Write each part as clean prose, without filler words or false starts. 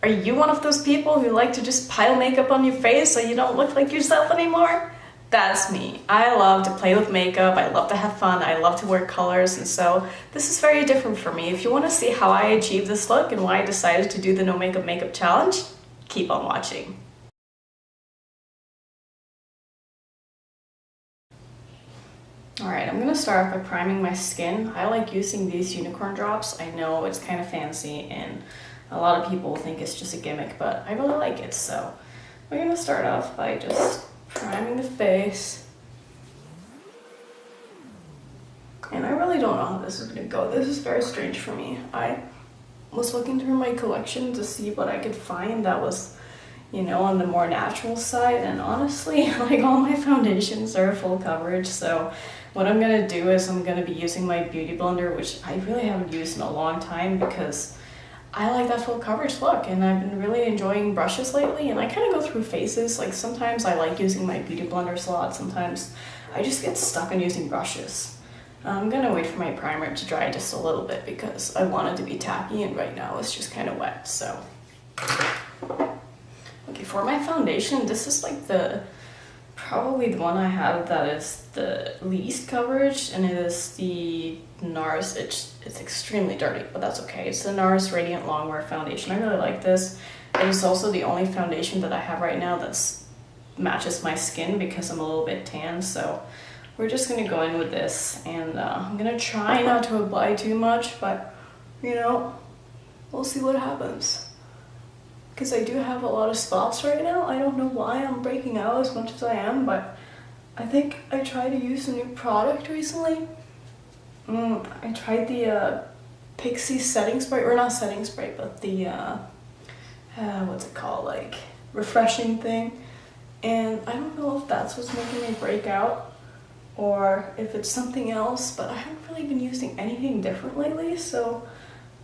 Are you one of those people who like to just pile makeup on your face so you don't look like yourself anymore? That's me. I love to play with makeup, I love to have fun, I love to wear colors, and so this is very different for me. If you want to see how I achieved this look and why I decided to do the no makeup challenge, keep on watching. Alright, I'm gonna start off by priming my skin. I like using these unicorn drops. I know it's kind of fancy and a lot of people think it's just a gimmick, but I really like it. So we're gonna start off by just priming the face. And I really don't know how this is gonna go. This is very strange for me. I was looking through my collection to see what I could find that was, you know, on the more natural side, and honestly, like, all my foundations are full coverage. So what I'm gonna do is I'm gonna be using my beauty blender, which I really haven't used in a long time because I like that full coverage look, and I've been really enjoying brushes lately, and I kind of go through phases. Like, sometimes I like using my beauty blender a lot, sometimes I just get stuck on using brushes. I'm gonna wait for my primer to dry just a little bit because I want it to be tacky, and right now it's just kind of wet. So okay, for my foundation, this is like probably the one I have that is the least coverage, and it is the Nars. It's extremely dirty, but that's okay. It's the Nars Radiant Longwear foundation. I really like this. It is also the only foundation that I have right now that matches my skin because I'm a little bit tan. So we're just gonna go in with this, and I'm gonna try not to apply too much, but you know, we'll see what happens. Because I do have a lot of spots right now. I don't know why I'm breaking out as much as I am, but I think I tried to use a new product recently. I tried the Pixie setting spray, or not setting spray, but the, what's it called, like, refreshing thing. And I don't know if that's what's making me break out, or if it's something else, but I haven't really been using anything different lately, so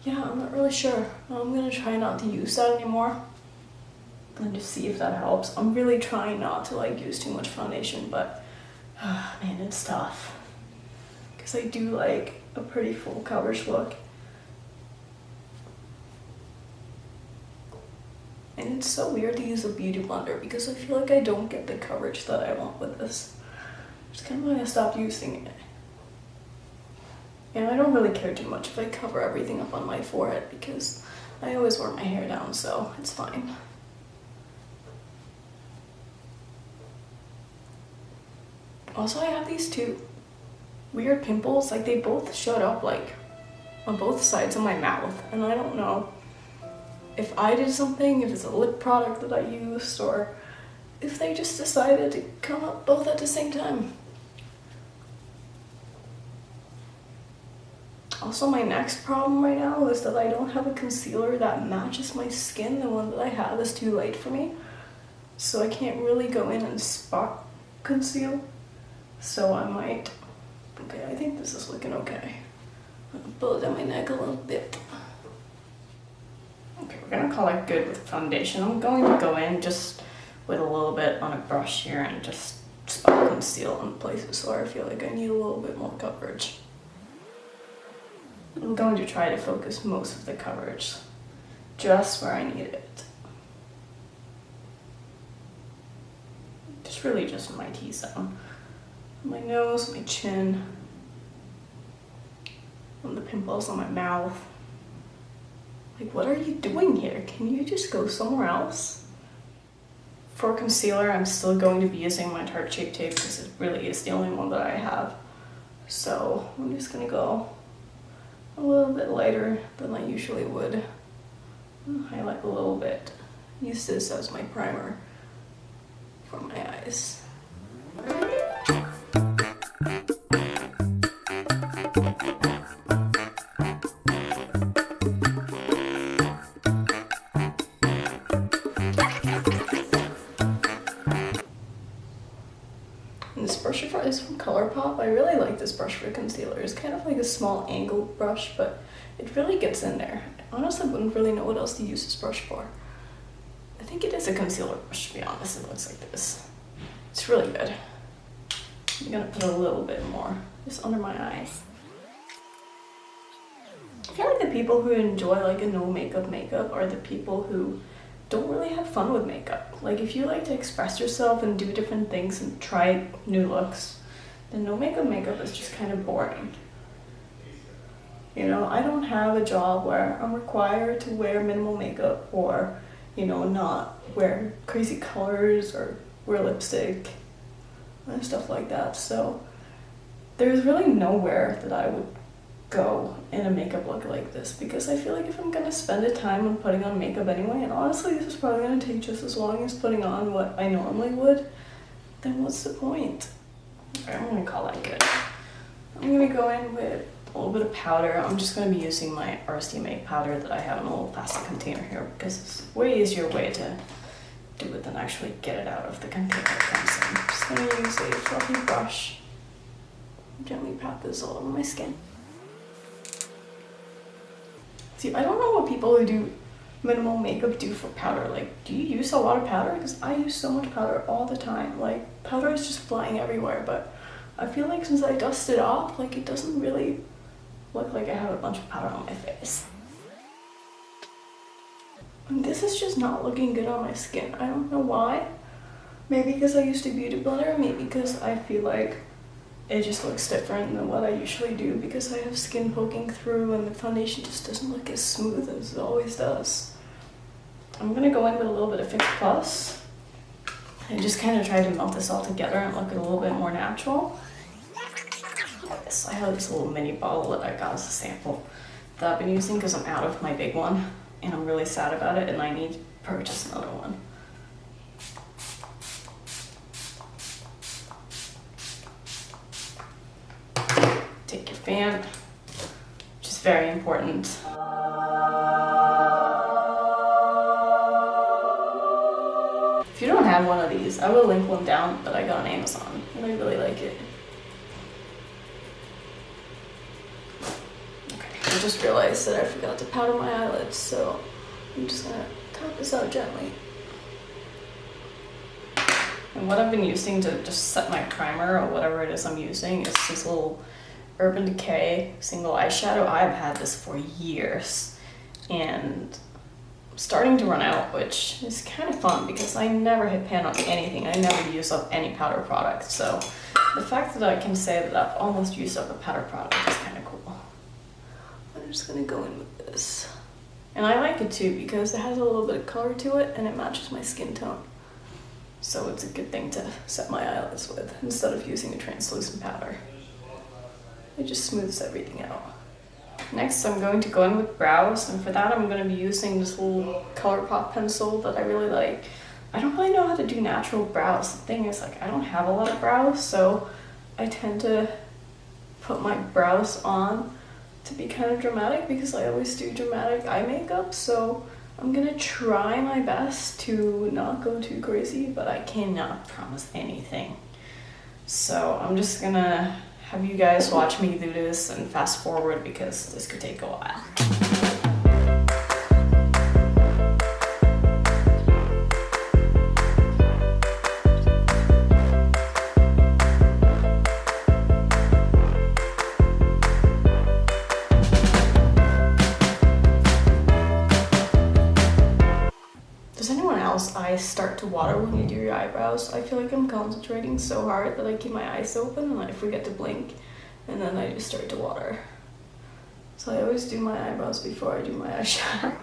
yeah, I'm not really sure. I'm gonna try not to use that anymore and just see if that helps. I'm really trying not to like use too much foundation, but man, it's tough. Because I do like a pretty full coverage look. And it's so weird to use a beauty blender because I feel like I don't get the coverage that I want with this. It's kind of why I stopped using it. And I don't really care too much if I cover everything up on my forehead because I always wear my hair down, so it's fine. Also, I have these two weird pimples, like they both showed up like on both sides of my mouth, and I don't know if I did something, if it's a lip product that I used, or if they just decided to come up both at the same time. Also, my next problem right now is that I don't have a concealer that matches my skin. The one that I have is too light for me, so I can't really go in and spot conceal. So I might, okay, I think this is looking okay. I'm gonna pull it down my neck a little bit. Okay, we're gonna call it good with foundation. I'm going to go in just with a little bit on a brush here and just spot conceal in places where I feel like I need a little bit more coverage. I'm going to try to focus most of the coverage just where I need it. Just really just my T-zone. My nose, my chin, and the pimples on my mouth. Like, what are you doing here? Can you just go somewhere else? For concealer, I'm still going to be using my Tarte Shape Tape because it really is the only one that I have. So I'm just gonna go a little bit lighter than I usually would. Highlight a little bit. Use this as my primer for my eyes. And this brush is from Colourpop. I really like this brush for concealer. It's kind of like a small angled brush, but it really gets in there. I honestly wouldn't really know what else to use this brush for. I think it is a concealer brush, to be honest. It looks like this. It's really good. I'm gonna put a little bit more just under my eyes. I feel like the people who enjoy like a no makeup are the people who don't really have fun with makeup. Like if you like to express yourself and do different things and try new looks, then no makeup is just kind of boring. You know, I don't have a job where I'm required to wear minimal makeup or, you know, not wear crazy colors or wear lipstick and stuff like that. So there's really nowhere that I would go in a makeup look like this, because I feel like if I'm gonna spend the time on putting on makeup anyway, and honestly this is probably gonna take just as long as putting on what I normally would, then what's the point? Okay, I'm gonna call that good. I'm gonna go in with a little bit of powder. I'm just going to be using my Rcma powder that I have in a little plastic container here, because it's a way easier way to do it than actually get it out of the container it comes in. I'm just going to use a fluffy brush, gently pat this all over my skin. See, I don't know what people who do minimal makeup do for powder. Like, do you use a lot of powder? Because I use so much powder all the time. Like, powder is just flying everywhere, but I feel like since I dust it off, like, it doesn't really look like I have a bunch of powder on my face. And this is just not looking good on my skin. I don't know why. Maybe because I used a beauty blender, maybe because I feel like it just looks different than what I usually do because I have skin poking through and the foundation just doesn't look as smooth as it always does. I'm gonna go in with a little bit of Fix Plus and just kind of try to melt this all together and look a little bit more natural. I have this little mini bottle that I got as a sample that I've been using because I'm out of my big one and I'm really sad about it and I need to purchase another one. Take your fan, which is very important. If you don't have one of these, I will link one down that I got on Amazon and I really like it. I just realized that I forgot to powder my eyelids, so I'm just gonna tap this out gently. And what I've been using to just set my primer or whatever it is I'm using is this little Urban Decay single eyeshadow. I've had this for years and I'm starting to run out, which is kind of fun because I never hit pan on anything. I never use up any powder product, so the fact that I can say that I've almost used up a powder product is kind of cool. I'm just gonna go in with this. And I like it too because it has a little bit of color to it and it matches my skin tone. So it's a good thing to set my eyelids with instead of using a translucent powder. It just smooths everything out. Next I'm going to go in with brows, and for that I'm going to be using this little Colourpop pencil that I really like. I don't really know how to do natural brows. The thing is, like, I don't have a lot of brows, so I tend to put my brows on to be kind of dramatic because I always do dramatic eye makeup, so I'm gonna try my best to not go too crazy, but I cannot promise anything. So I'm just gonna have you guys watch me do this and fast forward because this could take a while. Eyes start to water when you do your eyebrows. I feel like I'm concentrating so hard that I keep my eyes open and I forget to blink, and then I just start to water. So I always do my eyebrows before I do my eyeshadow.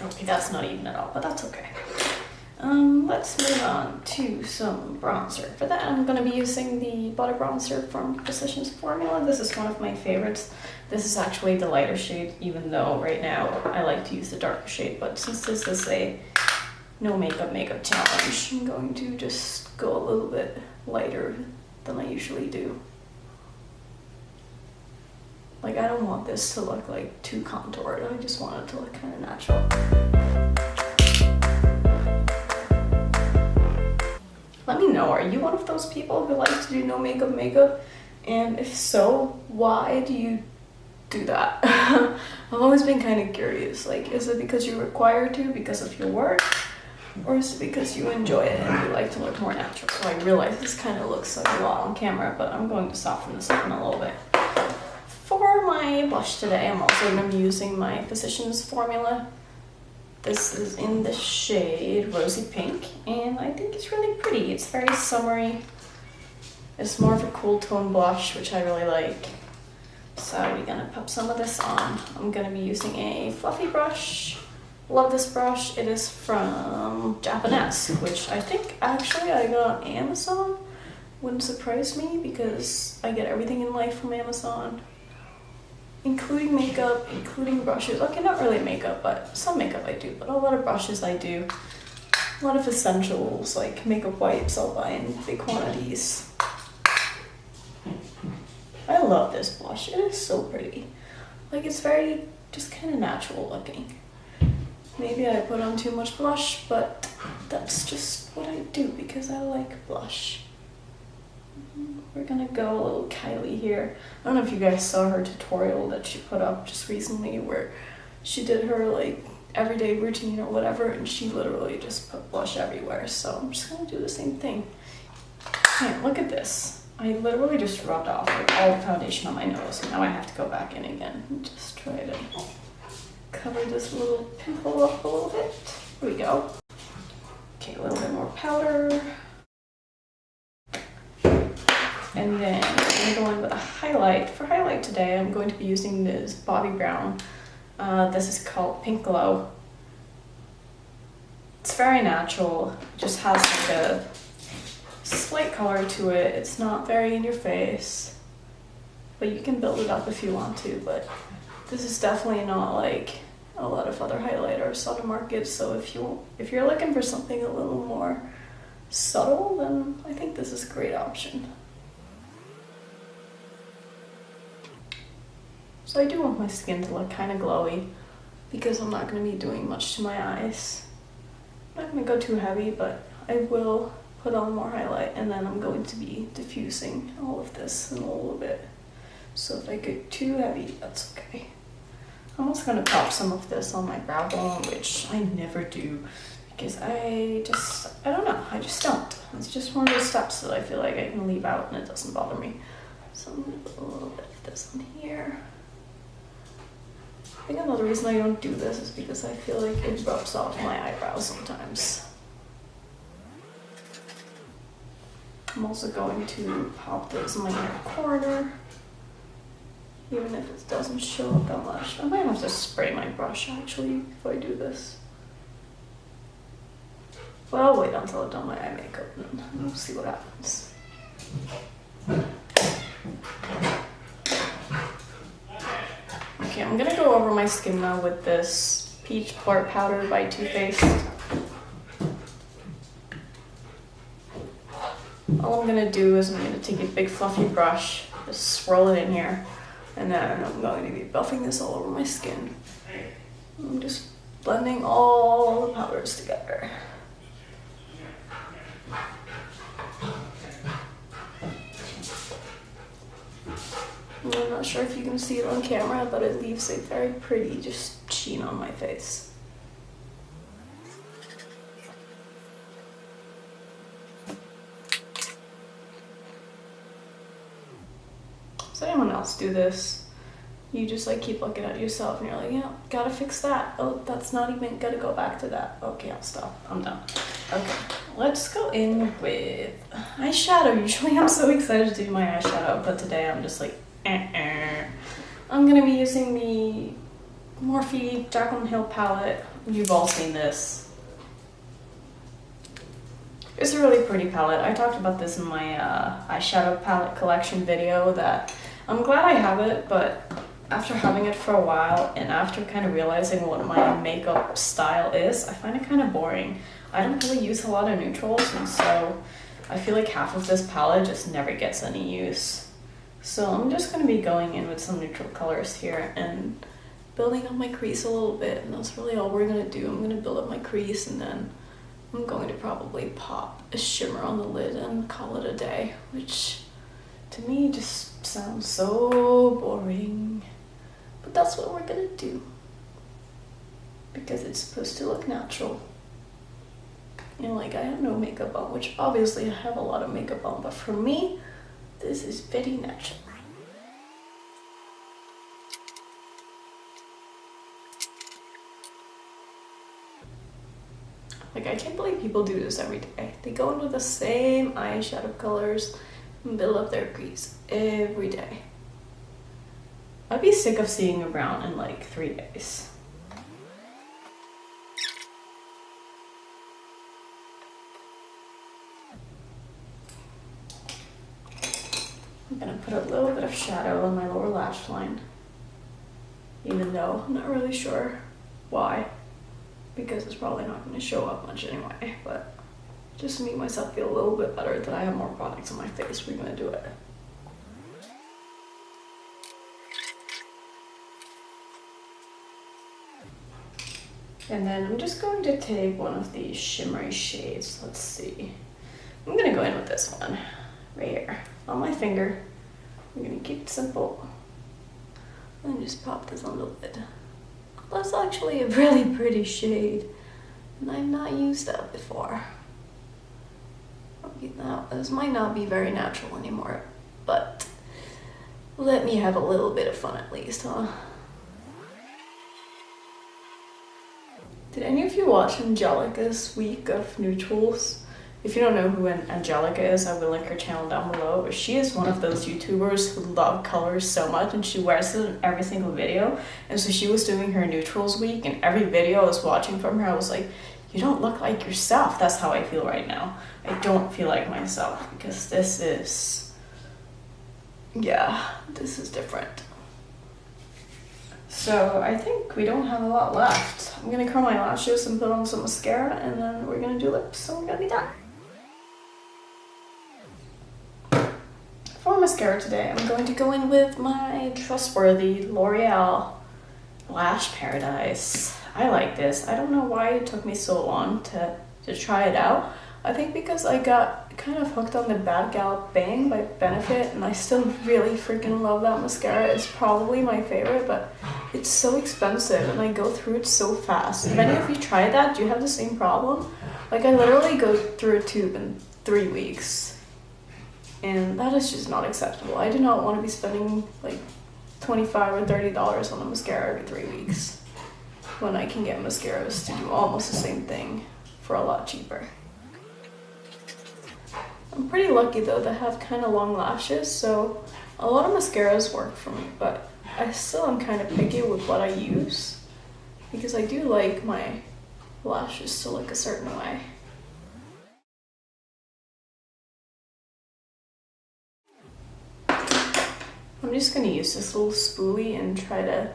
Okay, that's not even at all, but that's okay. Let's move on to some bronzer. For that, I'm going to be using the Bobbi Bronzer from Precision's Formula. This is one of my favorites. This is actually the lighter shade, even though right now I like to use the darker shade. But since this is a no makeup challenge, I'm going to just go a little bit lighter than I usually do. Like, I don't want this to look like too contoured. I just want it to look kind of natural. Let me know, are you one of those people who likes to do no makeup? And if so, why do you do that? I've always been kind of curious. Like, is it because you're required to because of your work? Or is it because you enjoy it and you like to look more natural? So I realize this kind of looks like a lot on camera, but I'm going to soften this up in a little bit. For my blush today, I'm also going to be using my Physicians formula. This is in the shade Rosy Pink, and I think it's really pretty. It's very summery. It's more of a cool tone blush, which I really like. So we're gonna pop some of this on. I'm gonna be using a fluffy brush. Love this brush. It is from Jaclyn, which I think actually I got on Amazon. Wouldn't surprise me because I get everything in life from Amazon. Including makeup, including brushes. Okay, not really makeup, but some makeup I do, but a lot of brushes I do. A lot of essentials like makeup wipes I'll buy in big quantities. I love this blush. It is so pretty. Like, it's very just kind of natural looking. Maybe I put on too much blush, but that's just what I do because I like blush. We're gonna go a little Kylie here. I don't know if you guys saw her tutorial that she put up just recently where she did her like everyday routine or whatever, and she literally just put blush everywhere. So I'm just gonna do the same thing. Okay, look at this. I literally just rubbed off like all the foundation on my nose, and now I have to go back in again and just try to cover this little pimple up a little bit. Here we go. Okay, a little bit more powder. And then I'm going to go in with a highlight. For highlight today, I'm going to be using this Bobbi Brown. This is called Pink Glow. It's very natural. It just has like a slight color to it. It's not very in your face, but you can build it up if you want to. But this is definitely not like a lot of other highlighters on the market. So if you're looking for something a little more subtle, then I think this is a great option. So I do want my skin to look kind of glowy because I'm not going to be doing much to my eyes. I'm not going to go too heavy, but I will put on more highlight, and then I'm going to be diffusing all of this in a little bit. So if I get too heavy, that's okay. I'm also going to pop some of this on my brow bone, which I never do because I don't know, I just don't. It's just one of those steps that I feel like I can leave out and it doesn't bother me. So I'm going to put a little bit of this on here. I think another reason I don't do this is because I feel like it rubs off my eyebrows sometimes. I'm also going to pop this in my inner corner, even if it doesn't show up that much. I might have to spray my brush actually if I do this. But I'll wait until I've done my eye makeup and we'll see what happens. Okay, I'm gonna go over my skin now with this Peach Blur Powder by Too Faced. All I'm gonna do is I'm gonna take a big fluffy brush, just swirl it in here, and then I'm going to be buffing this all over my skin. I'm just blending all the powders together. I'm not sure if you can see it on camera, but it leaves a very pretty just sheen on my face. Does anyone else do this? You just like keep looking at yourself and you're like, yeah, gotta fix that. Oh, that's not even, gotta go back to that. Okay, I'll stop. I'm done. Okay, let's go in with eyeshadow. Usually I'm so excited to do my eyeshadow, but today I'm just like, I'm gonna be using the Morphe Jaclyn Hill palette. You've all seen this. It's a really pretty palette. I talked about this in my eyeshadow palette collection video that I'm glad I have it, but after having it for a while and after kind of realizing what my makeup style is, I find it kind of boring. I don't really use a lot of neutrals, and so I feel like half of this palette just never gets any use. So I'm just going to be going in with some neutral colors here and building up my crease a little bit, and that's really all we're going to do. I'm going to build up my crease, and then I'm going to probably pop a shimmer on the lid and call it a day, which to me just sounds so boring. But that's what we're going to do because it's supposed to look natural. And like I have no makeup on, which obviously I have a lot of makeup on, but for me, this is very natural. Like I can't believe people do this every day. They go into the same eyeshadow colors and build up their crease every day. I'd be sick of seeing a brown in like 3 days. I'm gonna put a little bit of shadow on my lower lash line, even though I'm not really sure why, because it's probably not going to show up much anyway, but just to make myself feel a little bit better that I have more products on my face, we're going to do it. And then I'm just going to take one of these shimmery shades. Let's see. I'm going to go in with this one right here on my finger. I'm going to keep it simple and just pop this on the lid. That's actually a really pretty shade, and I've not used that before. Now, this might not be very natural anymore, but let me have a little bit of fun at least, huh? Did any of you watch Angelica's week of neutrals? If you don't know who Angelica is, I will link her channel down below. She is one of those YouTubers who love colors so much, and she wears it in every single video. And so she was doing her neutrals week, and every video I was watching from her, I was like, you don't look like yourself. That's how I feel right now. I don't feel like myself, because this is, yeah, this is different. So I think we don't have a lot left. I'm gonna curl my lashes and put on some mascara, and then we're gonna do lips, and we're gonna be done. For mascara today, I'm going to go in with my trustworthy L'Oreal Lash Paradise. I like this. I don't know why it took me so long to try it out. I think because I got kind of hooked on the Bad Gal Bang by Benefit, and I still really freaking love that mascara. It's probably my favorite, but it's so expensive and I go through it so fast. If any of you tried that, do you have the same problem? Like I literally go through a tube in 3 weeks. And that is just not acceptable. I do not want to be spending like $25 or $30 on a mascara every 3 weeks when I can get mascaras to do almost the same thing for a lot cheaper. I'm pretty lucky though to have kind of long lashes, so a lot of mascaras work for me, but I still am kind of picky with what I use because I do like my lashes to look a certain way. I'm just going to use this little spoolie and try to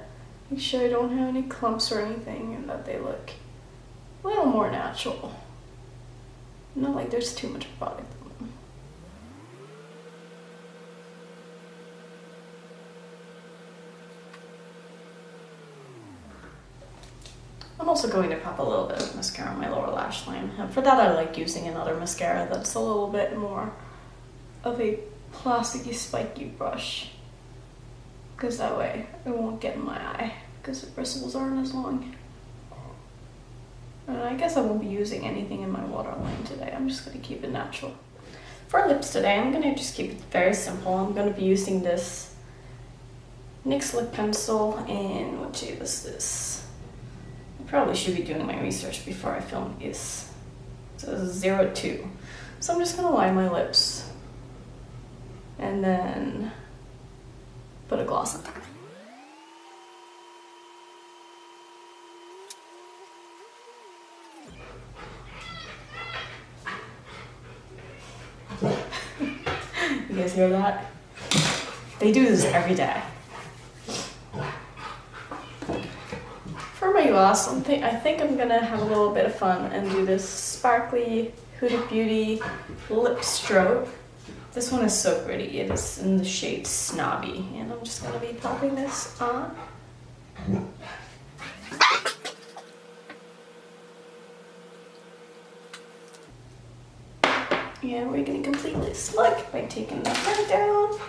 make sure I don't have any clumps or anything and that they look a little more natural. Not like there's too much product on them. I'm also going to pop a little bit of mascara on my lower lash line. And for that I like using another mascara that's a little bit more of a plasticky, spiky brush. Because that way it won't get in my eye because the bristles aren't as long. And I guess I won't be using anything in my waterline today. I'm just going to keep it natural. For lips today, I'm going to just keep it very simple. I'm going to be using this NYX lip pencil in, what shade is this? I probably should be doing my research before I film these. So this is 02. So I'm just going to line my lips and then put a gloss on top. You guys hear that? They do this every day. For my gloss, I think I'm gonna have a little bit of fun and do this sparkly Huda Beauty lip strobe. This one is so pretty. It is in the shade Snobby, and I'm just gonna be popping this on. And we're gonna complete this look by taking the front down.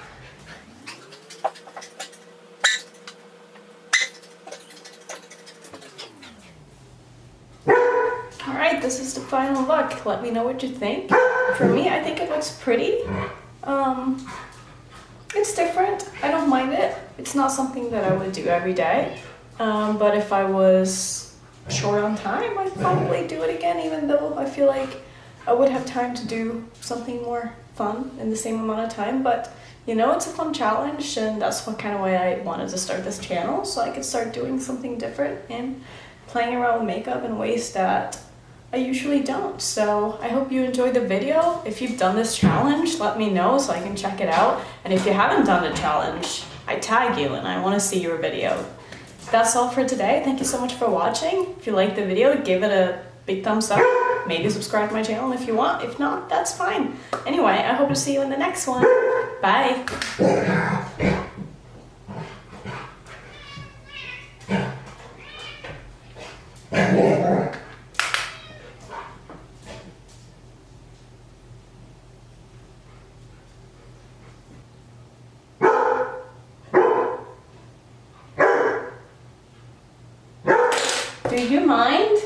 Alright, Alright, this is the final look. Let me know what you think. For me, I think it looks pretty. It's different. I don't mind it. It's not something that I would do every day. But if I was short on time, I'd probably do it again, even though I feel like I would have time to do something more fun in the same amount of time. But you know, it's a fun challenge, and that's what kind of way I wanted to start this channel, so I could start doing something different and playing around with makeup in ways that I usually don't. So I hope you enjoyed the video. If you've done this challenge, let me know so I can check it out. And if you haven't done the challenge, I tag you and I want to see your video. That's all for today. Thank you so much for watching. If you liked the video, give it a big thumbs up. Maybe subscribe to my channel if you want. If not, that's fine. Anyway, I hope to see you in the next one. Bye. Do you mind?